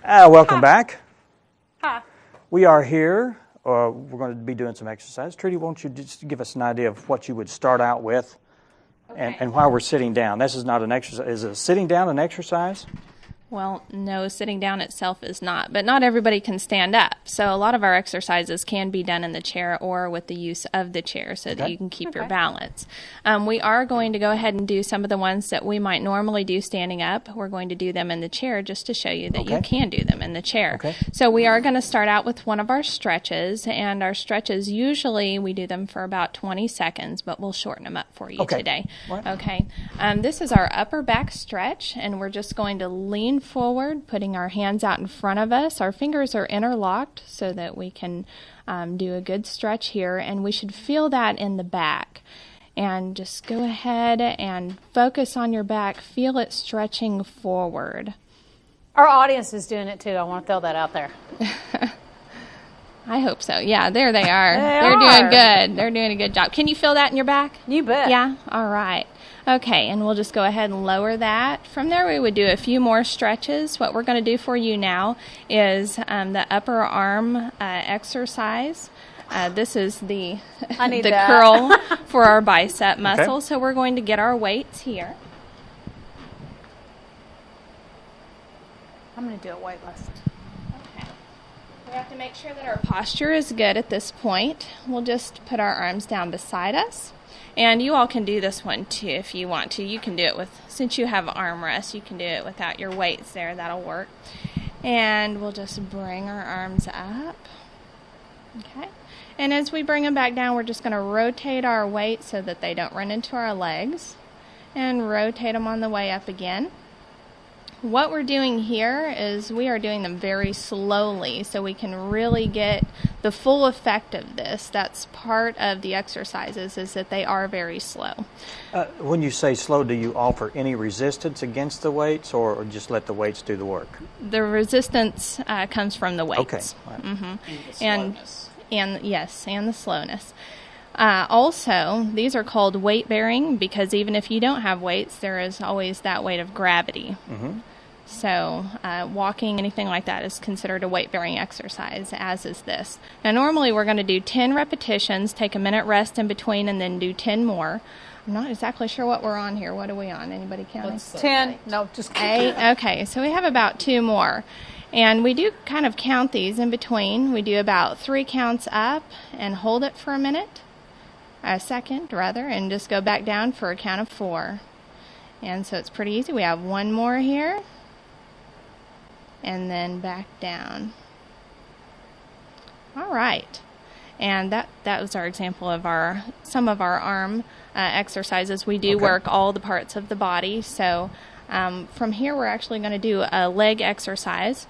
Welcome back. Hi. We are here. We're going to be doing some exercise. Trudy, won't you just give us an idea of what you would start out with and why we're sitting down? This is not an exercise. Is sitting down an exercise? Well, no, sitting down itself is not, but not everybody can stand up. So a lot of our exercises can be done in the chair or with the use of the chair so that you can keep your balance. We are going to go ahead and do some of the ones that we might normally do standing up. We're going to do them in the chair just to show you that you can do them in the chair. So we are going to start out with one of our stretches, and our stretches usually we do them for about 20 seconds, but we'll shorten them up for you today. This is our upper back stretch, and we're just going to lean forward, putting our hands out in front of us. Our fingers are interlocked so that we can do a good stretch here, and we should feel that in the back. And just go ahead and focus on your back. Feel it stretching forward. Our audience is doing it too. I want to throw that out there. I hope so. Yeah, there they are. They're doing good. They're doing a good job. Can you feel that in your back? You bet. Yeah? All right. Okay, and we'll just go ahead and lower that. From there, we would do a few more stretches. What we're going to do for you now is the upper arm exercise. This is the curl for our bicep muscle. So we're going to get our weights here. I'm going to do a weight lesson. Okay. We have to make sure that our posture is good at this point. We'll just put our arms down beside us. And you all can do this one too if you want to. You can do it with, since you have arm rests, you can do it without your weights there. That'll work. And we'll just bring our arms up. Okay. And as we bring them back down, we're just going to rotate our weight so that they don't run into our legs. And rotate them on the way up again. What we're doing here is we are doing them very slowly so we can really get the full effect of this. That's part of the exercises, is that they are very slow. When you say slow, do you offer any resistance against the weights or just let the weights do the work? The resistance comes from the weights. Okay. Right. And the slowness. And the slowness. Also, these are called weight bearing because even if you don't have weights, there is always that weight of gravity. So walking, anything like that is considered a weight bearing exercise, as is this. Now normally we're going to do 10 repetitions, take a minute rest in between, and then do 10 more. I'm not exactly sure what we're on here. What are we on? Anybody counting? 10. No, just kidding. 8. Okay, so we have about 2 more. And we do kind of count these in between. We do about 3 counts up and hold it for a second, and just go back down for a count of 4. And so it's pretty easy. We have 1 more here, and then back down. All right. And that was our example of some of our arm exercises. We do work all the parts of the body. So from here, we're actually going to do a leg exercise.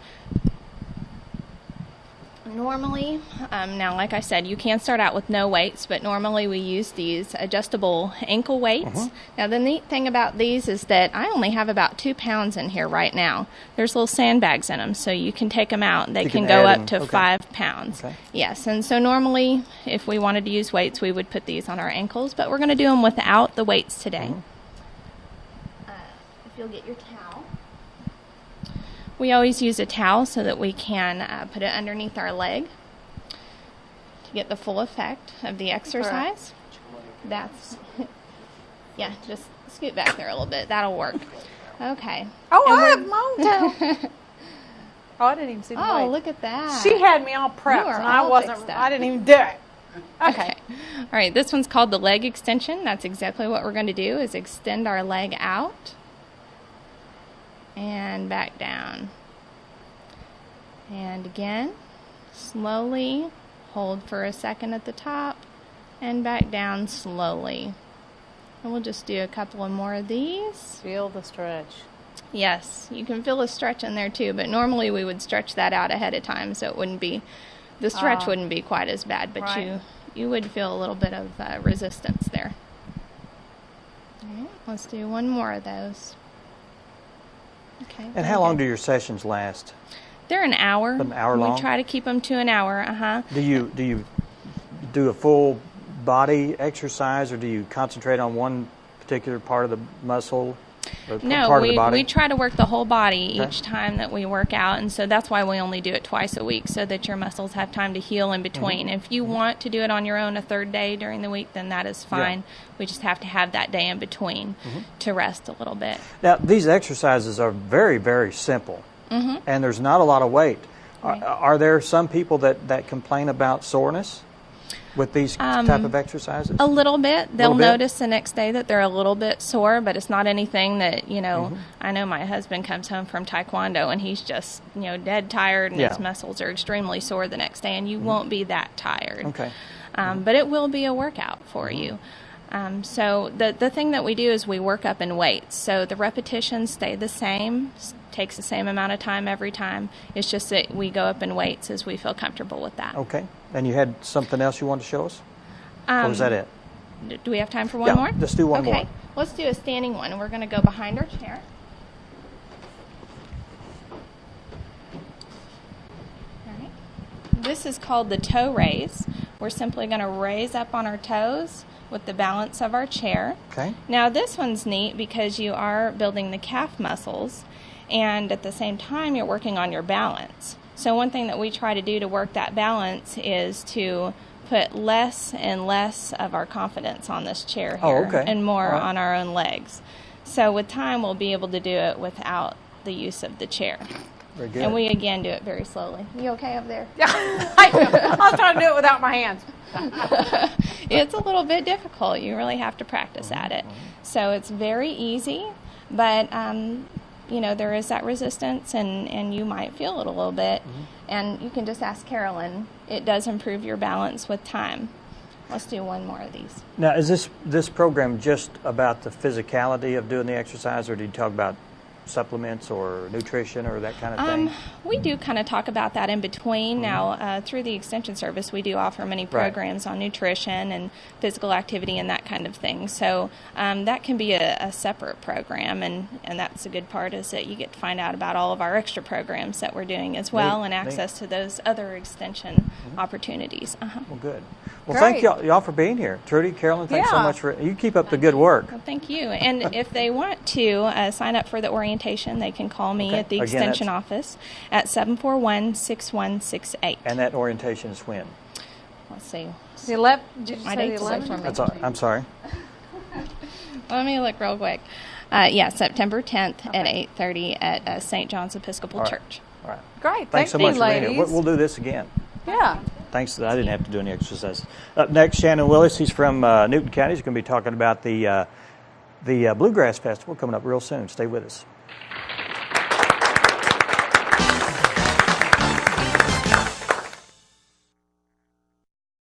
Normally, now like I said, you can start out with no weights, but normally we use these adjustable ankle weights. Now the neat thing about these is that I only have about 2 pounds in here right now. There's little sandbags in them, so you can take them out. They can go up to 5 pounds. Yes, and so normally if we wanted to use weights, we would put these on our ankles, but we're going to do them without the weights today. If you'll get your towel. We always use a towel so that we can put it underneath our leg to get the full effect of the exercise. That's, yeah, just scoot back there a little bit. That'll work. Okay. Oh, I have my own towel. Oh, I didn't even see the weight. Oh, look at that. She had me all prepped, and I didn't even do it. Okay. All right, this one's called the leg extension. That's exactly what we're going to do, is extend our leg out. And back down. And again, slowly hold for a second at the top and back down slowly. And we'll just do a couple of more of these. Feel the stretch. Yes, you can feel a stretch in there too, but normally we would stretch that out ahead of time so it wouldn't be, the stretch wouldn't be quite as bad, but you would feel a little bit of resistance there. All right, let's do 1 more of those. Okay. And how long do your sessions last? They're an hour. An hour long? We try to keep them to an hour. Do you do a full body exercise, or do you concentrate on one particular part of the muscle? No, part of the body? We try to work the whole body each time that we work out, and so that's why we only do it twice a week, so that your muscles have time to heal in between. If you want to do it on your own a third day during the week, then that is fine. We just have to have that day in between to rest a little bit. Now, these exercises are very, very simple, and there's not a lot of weight. Right. Are there some people that complain about soreness with these type of exercises? A little bit. They'll notice the next day that they're a little bit sore, but it's not anything that, you know, I know my husband comes home from Taekwondo and he's just, you know, dead tired and his muscles are extremely sore the next day, and you won't be that tired. Okay. But it will be a workout for you. So the thing that we do is we work up in weights. So the repetitions stay the same, takes the same amount of time every time. It's just that we go up in weights as we feel comfortable with that. Okay. And you had something else you wanted to show us? Or was that it? Do we have time for one more? Let's do one more. Okay. Let's do a standing one, and we're going to go behind our chair. All right. This is called the toe raise. We're simply going to raise up on our toes with the balance of our chair. Okay. Now this one's neat because you are building the calf muscles, and at the same time you're working on your balance. So one thing that we try to do to work that balance is to put less and less of our confidence on this chair here and more on our own legs. So with time we'll be able to do it without the use of the chair. Very good. And we again do it very slowly. You okay over there? Yeah, I was trying to do it without my hands. It's a little bit difficult. You really have to practice at it. So it's very easy, but you know, there is that resistance, and you might feel it a little bit. And you can just ask Carolyn. It does improve your balance with time. Let's do one more of these. Now, is this program just about the physicality of doing the exercise, or do you talk about supplements or nutrition or that kind of thing? We do kind of talk about that in between. Now, through the Extension Service, we do offer many programs on nutrition and physical activity and that kind of thing. So that can be a separate program, and that's a good part, is that you get to find out about all of our extra programs that we're doing as well, and access to those other extension opportunities. Well, good. Well, thank y'all for being here. Trudy, Carolyn, thanks so much for you. Keep up the good work. Well, thank you. And if they want to sign up for the orientation, they can call me at the Extension office at 741-6168. And that orientation is when? Let's see. The 11th. Did you say the 11th? That's all, I'm sorry. Let me look real quick. September 10th at 8:30 at St. John's Episcopal Church. All right. Great. Thanks so much for being here. We'll do this again. Yeah. Thanks. I didn't have to do any exercises. Up next, Shannon Willis. He's from Newton County. He's going to be talking about the Bluegrass Festival coming up real soon. Stay with us.